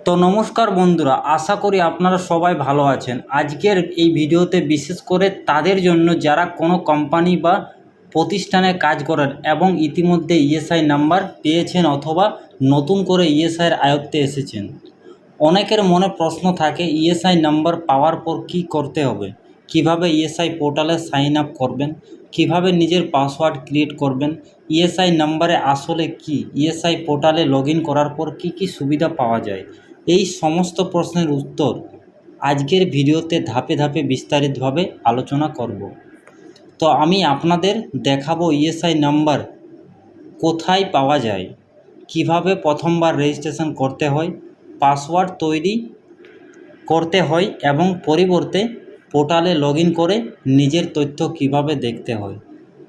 তো নমস্কার বন্ধুরা, আশা করি আপনারা সবাই ভালো আছেন। আজকের এই ভিডিওতে বিশেষ করে তাদের জন্য যারা কোনো কোম্পানি বা প্রতিষ্ঠানে কাজ করেন এবং ইতিমধ্যে ইএসআই নাম্বার পেয়েছেন অথবা নতুন করে ইএসআইয়ের আয়ত্তে এসেছেন। অনেকের মনে প্রশ্ন থাকে, ইএসআই নাম্বার পাওয়ার পর কি করতে হবে, কিভাবে ইএসআই পোর্টালে সাইন আপ করবেন, কিভাবে নিজের পাসওয়ার্ড ক্রিয়েট করবেন, ইএসআই নাম্বারে আসলে কি, ইএসআই পোর্টালে লগ ইন করার পর কি কি সুবিধা পাওয়া যায়। এই সমস্ত প্রশ্নের উত্তর আজকের ভিডিওতে ধাপে ধাপে বিস্তারিতভাবে আলোচনা করব। তো আমি আপনাদের দেখাবো ইএসআই নাম্বার কোথায় পাওয়া যায়, কিভাবে প্রথমবার রেজিস্ট্রেশন করতে হয়, পাসওয়ার্ড তৈরি করতে হয় এবং পরিবর্তে পোর্টালে লগ ইন করে নিজের তথ্য কিভাবে দেখতে হয়।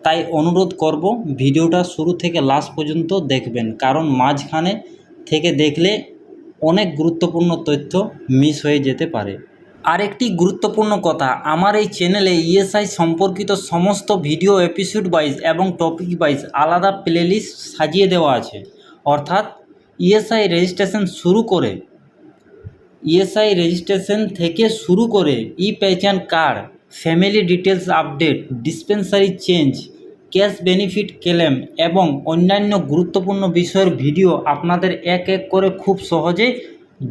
তাই অনুরোধ করব ভিডিওটা শুরু থেকে লাস্ট পর্যন্ত দেখবেন, কারণ মাঝখানে থেকে দেখলে অনেক গুরুত্বপূর্ণ তথ্য মিস হয়ে যেতে পারে। আরেকটি গুরুত্বপূর্ণ কথা, আমার এই চ্যানেলে ইএসআই সম্পর্কিত সমস্ত ভিডিও এপিসোড ওয়াইজ এবং টপিক ওয়াইজ আলাদা প্লেলিস্ট সাজিয়ে দেওয়া আছে। অর্থাৎ ইএসআই রেজিস্ট্রেশন থেকে শুরু করে e Pehchan card, family details update, dispensary change, cash benefit claim এবং অন্যান্য গুরুত্বপূর্ণ বিষয়ের ভিডিও আপনাদের এক এক করে খুব সহজে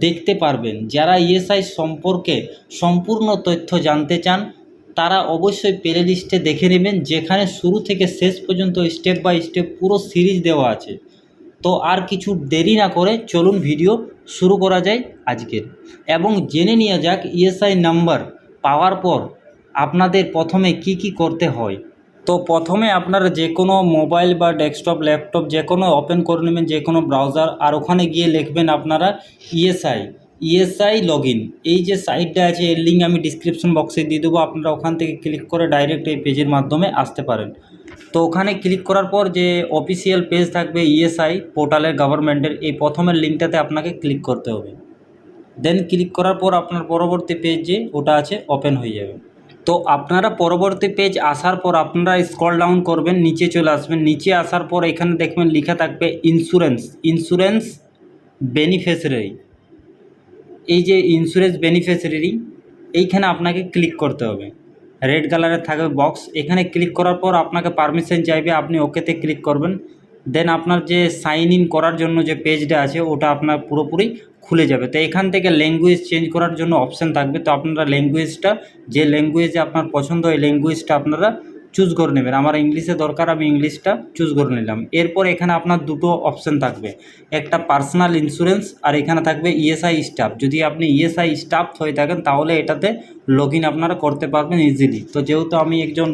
দেখতে পারবেন। যারা ইএসআই সম্পর্কে সম্পূর্ণ তথ্য জানতে চান তারা অবশ্যই প্লে লিস্টে দেখে নেবেন, যেখানে শুরু থেকে শেষ পর্যন্ত স্টেপ বাই স্টেপ পুরো সিরিজ দেওয়া আছে। তো আর কিছু দেরি না করে চলুন ভিডিও শুরু করা যায় আজকের, এবং জেনে নেওয়া যাক ইএসআই নাম্বার পাওয়ার পর আপনাদের প্রথমে কি কি করতে হয়। তো প্রথমে আপনারা যে কোনো মোবাইল বা ডেস্কটপ, ল্যাপটপ যে কোনো ওপেন করে নেবেন, যে কোনো ব্রাউজার, আর ওখানে গিয়ে লিখবেন আপনারা ইএসআই লগ ইন। এই যে সাইটটা আছে এর লিঙ্ক আমি ডিসক্রিপশন বক্সে দিয়ে দেবো, আপনারা ওখান থেকে ক্লিক করে ডাইরেক্ট এই পেজের মাধ্যমে আসতে পারেন। তো ওখানে ক্লিক করার পর যে অফিসিয়াল পেজ থাকবে ইএসআই পোর্টালের গভর্নমেন্টের, এই প্রথমের লিঙ্কটাতে আপনাকে ক্লিক করতে হবে। দেন ক্লিক করার পর আপনার পরবর্তী পেজ যে ওটা আছে ওপেন হয়ে যাবে। তো আপনারা পরবর্তী পেজ আসার পর আপনারা স্ক্রল ডাউন করবেন, নিচে চলে আসবেন। নিচে আসার পর এখানে দেখবেন লেখা থাকবে ইন্স্যুরেন্স বেনিফিশিয়ারি। এই যে ইন্স্যুরেন্স বেনিফিশিয়ারি, এইখানে আপনাকে ক্লিক করতে হবে। রেড কালারের থাকবে বক্স, এখানে ক্লিক করার পর আপনাকে পারমিশন চাইবে, আপনি ওকেতে ক্লিক করবেন। দেন আপনার যে সাইন ইন করার জন্য যে পেজটা আছে ওটা আপনার পুরোপুরি খুলে যাবে। তো এখান থেকে ল্যাঙ্গুয়েজ চেঞ্জ করার জন্য অপশান থাকবে, তো আপনারা ল্যাঙ্গুয়েজটা যে ল্যাঙ্গুয়েজে আপনার পছন্দ ওই ল্যাঙ্গুয়েজটা আপনারা চুজ করে নেবেন। আমার ইংলিশে দরকার, আমি ইংলিশটা চুজ করে নিলাম। এরপর এখানে আপনার দুটো অপশান থাকবে, একটা পার্সোনাল ইন্স্যুরেন্স আর এখানে থাকবে ইএসআই স্টাফ। যদি আপনি ইএসআই স্টাফ হয়ে থাকেন তাহলে এটাতে লগ ইন আপনারা করতে পারবেন ইজিলি। তো যেহেতু আমি একজন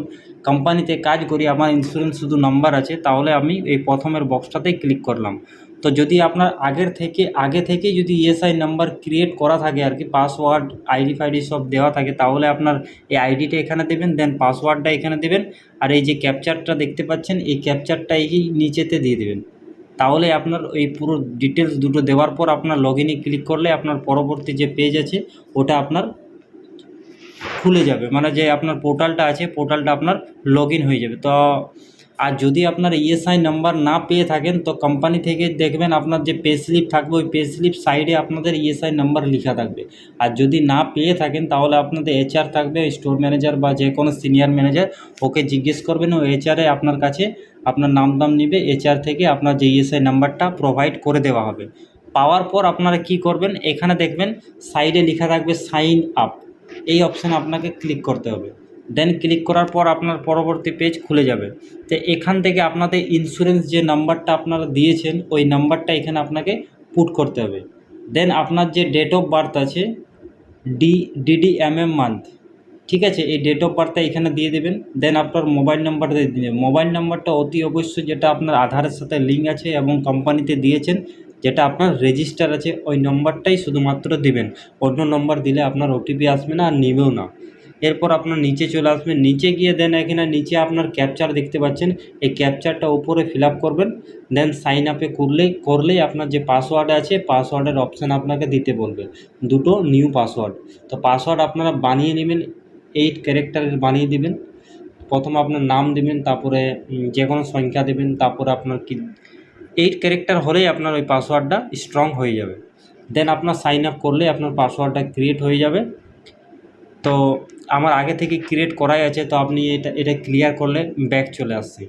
কোম্পানিতে কাজ করি, আমার ইন্স্যুরেন্স শুধু নাম্বার আছে, তাহলে আমি এই প্রথমের বক্সটাতেই ক্লিক করলাম। তো যদি আপনার আগে থেকে যদি ইএসআই নাম্বার ক্রিয়েট করা থাকে আর কি, পাসওয়ার্ড আইডি ফাইডি সব দেওয়া থাকে, তাহলে আপনার এই আইডিটা এখানে দেবেন, দেন পাসওয়ার্ডটা এখানে দেবেন, আর এই যে ক্যাপচারটা দেখতে পাচ্ছেন এই ক্যাপচারটা এই নিচেতে দিয়ে দেবেন। তাহলে আপনার এই পুরো ডিটেলস দুটো দেওয়ার পর আপনার লগ ইনে ক্লিক করলে আপনার পরবর্তী যে পেজ আছে ওটা আপনার খুলে যাবে, মানে যে আপনার পোর্টালটা আছে পোর্টালটা আপনার লগ ইন হয়ে যাবে। তো আর যদি আপনার ইএসআই নাম্বার না পেয়ে থাকেন তো কোম্পানি থেকে দেখবেন আপনার যে পে স্লিপ থাকবে ওই পে স্লিপ সাইডে আপনাদের ইএসআই নাম্বার লেখা থাকবে। আর যদি না পেয়ে থাকেন তাহলে আপনাদের এইচআর থাকবে, স্টোর ম্যানেজার বা যে কোনো সিনিয়র ম্যানেজার, ওকে জিজ্ঞেস করবেন, ও এইচআরে আপনার কাছে আপনার নাম নিবে, এইচআর থেকে আপনার যে ইএসআই নাম্বারটা প্রোভাইড করে দেওয়া হবে। পাওয়ার পর আপনারা কি করবেন, এখানে দেখবেন সাইডে লেখা থাকবে সাইন আপ, এই অপশানে আপনাকে ক্লিক করতে হবে। দেন ক্লিক করার পর আপনার পরবর্তী পেজ খুলে যাবে। তো এখান থেকে আপনাদের ইন্স্যুরেন্স যে নাম্বারটা আপনারা দিয়েছেন ওই নাম্বারটা এখানে আপনাকে পুট করতে হবে। দেন আপনার যে ডেট অফ বার্থ আছে DDMM মান্থ, ঠিক আছে, এই ডেট অফ বার্থটা এখানে দিয়ে দেবেন। দেন আপনার মোবাইল নাম্বারটা দিয়ে দেবেন। মোবাইল নাম্বারটা অতি অবশ্যই যেটা আপনার আধারের সাথে লিঙ্ক আছে এবং কোম্পানিতে দিয়েছেন, যেটা আপনার রেজিস্টার আছে ওই নম্বরটাই শুধুমাত্র দিবেন। অন্য নম্বর দিলে আপনার ওটিপি আসবে না আর নিবেও না। এরপর আপনার নিচে চলে আসবেন, নিচে গিয়ে দেন এখানে নিচে আপনার ক্যাপচার দেখতে পাচ্ছেন, এই ক্যাপচারটা উপরে ফিল আপ করবেন। দেন সাইন আপে করলেই আপনার যে পাসওয়ার্ড আছে পাসওয়ার্ডের অপশান আপনাকে দিতে বলবে, দুটো নিউ পাসওয়ার্ড। তো পাসওয়ার্ড আপনারা বানিয়ে নেবেন, 8 ক্যারেক্টারের বানিয়ে দিবেন। প্রথম আপনার নাম দেবেন, তারপরে যে কোনো সংখ্যা দেবেন, তারপরে আপনার কি 8 ক্যারেক্টার হলেই আপনার ওই পাসওয়ার্ডটা স্ট্রং হয়ে যাবে। দেন আপনার সাইন আপ করলে আপনার পাসওয়ার্ডটা ক্রিয়েট হয়ে যাবে। তো আমার আগে থেকে ক্রিয়েট করাই আছে, তো আপনি এটা ক্লিয়ার করলে ব্যাক চলে আসছে।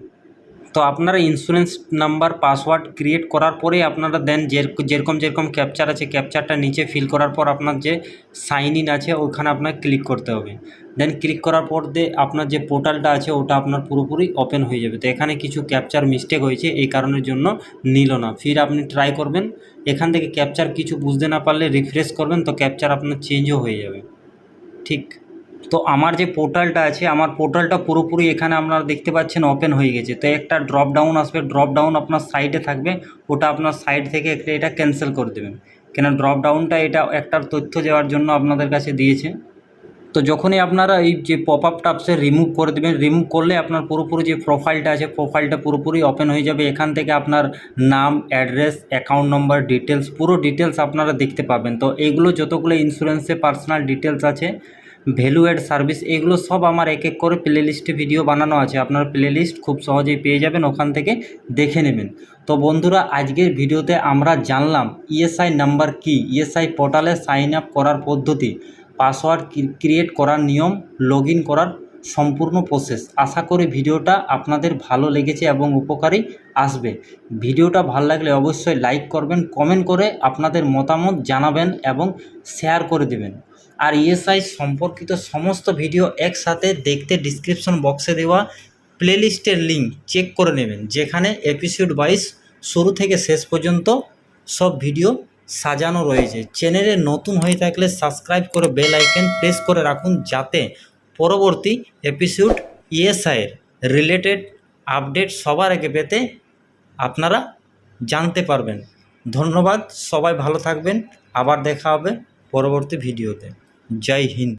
তো আপনারা ইন্স্যুরেন্স নাম্বার পাসওয়ার্ড ক্রিয়েট করার পরেই আপনারা দেন যেরকম ক্যাপচার আছে ক্যাপচারটা নিচে ফিল করার পর আপনার যে সাইন ইন আছে ওখানে আপনাকে ক্লিক করতে হবে। দেন ক্লিক করার পর আপনার যে পোর্টালটা আছে ওটা আপনার পুরোপুরি ওপেন হয়ে যাবে। তো এখানে কিছু ক্যাপচার মিস্টেক হয়েছে, এই কারণের জন্য নিল না। ফির আপনি ট্রাই করবেন, এখান থেকে ক্যাপচার কিছু বুঝতে না পারলে রিফ্রেশ করবেন, তো ক্যাপচার আপনার চেঞ্জও হয়ে যাবে। ঠিক, তো আমার যে পোর্টালটা আছে, আমার পোর্টালটা পুরোপুরি এখানে আপনারা দেখতে পাচ্ছেন ওপেন হয়ে গেছে। তো একটা ড্রপ ডাউন আসবে, ড্রপ ডাউন আপনার সাইডে থাকবে, ওটা আপনার সাইড থেকে এটা ক্যান্সেল করে দেবেন, কেন ড্রপ ডাউনটা এটা একটা তথ্য দেওয়ার জন্য আপনাদের কাছে দিয়েছে। তো যখনই আপনারা এই যে পপ আপ টাপসে রিমুভ করে দেবেন, রিমুভ করলে আপনার পুরোপুরি যে প্রোফাইলটা আছে প্রোফাইলটা পুরোপুরি ওপেন হয়ে যাবে। এখান থেকে আপনার নাম, অ্যাড্রেস, অ্যাকাউন্ট নম্বর, ডিটেলস, পুরো ডিটেলস আপনারা দেখতে পাবেন। তো এইগুলো যতগুলো ইন্স্যুরেন্সে পার্সোনাল ডিটেলস আছে, ভ্যালু অ্যাড সার্ভিস, এগুলো সব আমার এক এক করে প্লে লিস্টে ভিডিও বানানো আছে, আপনার প্লে লিস্ট খুব সহজেই পেয়ে যাবেন, ওখান থেকে দেখে নেবেন। তো বন্ধুরা, আজকের ভিডিওতে আমরা জানলাম ইএসআই নাম্বার কি, ইএসআই পোর্টালে সাইন আপ করার পদ্ধতি, পাসওয়ার্ড ক্রিয়েট করার নিয়ম, লগ ইন করার সম্পূর্ণ প্রসেস। আশা করি ভিডিওটা আপনাদের ভালো লেগেছে এবং উপকারী আসবে। ভিডিওটা ভালো লাগলে অবশ্যই লাইক করবেন, কমেন্ট করে আপনাদের মতামত জানাবেন এবং শেয়ার করে দেবেন। আর ইএসআই সম্পর্কিত সমস্ত ভিডিও একসাথে দেখতে ডিসক্রিপশন বক্সে দেওয়া প্লেলিস্টের লিঙ্ক চেক করে নেবেন, যেখানে এপিসোড ওয়াইজ শুরু থেকে শেষ পর্যন্ত সব ভিডিও সাজানো রয়েছে। চ্যানেলে নতুন হয়ে থাকলে সাবস্ক্রাইব করে বেল আইকন প্রেস করে রাখুন, যাতে পরবর্তী এপিসোড ইএসআইয়ের রিলেটেড আপডেট সবার আগে পেতে আপনারা জানতে পারবেন। ধন্যবাদ, সবাই ভালো থাকবেন, আবার দেখা হবে পরবর্তী ভিডিওতে। জয় হিন্দ।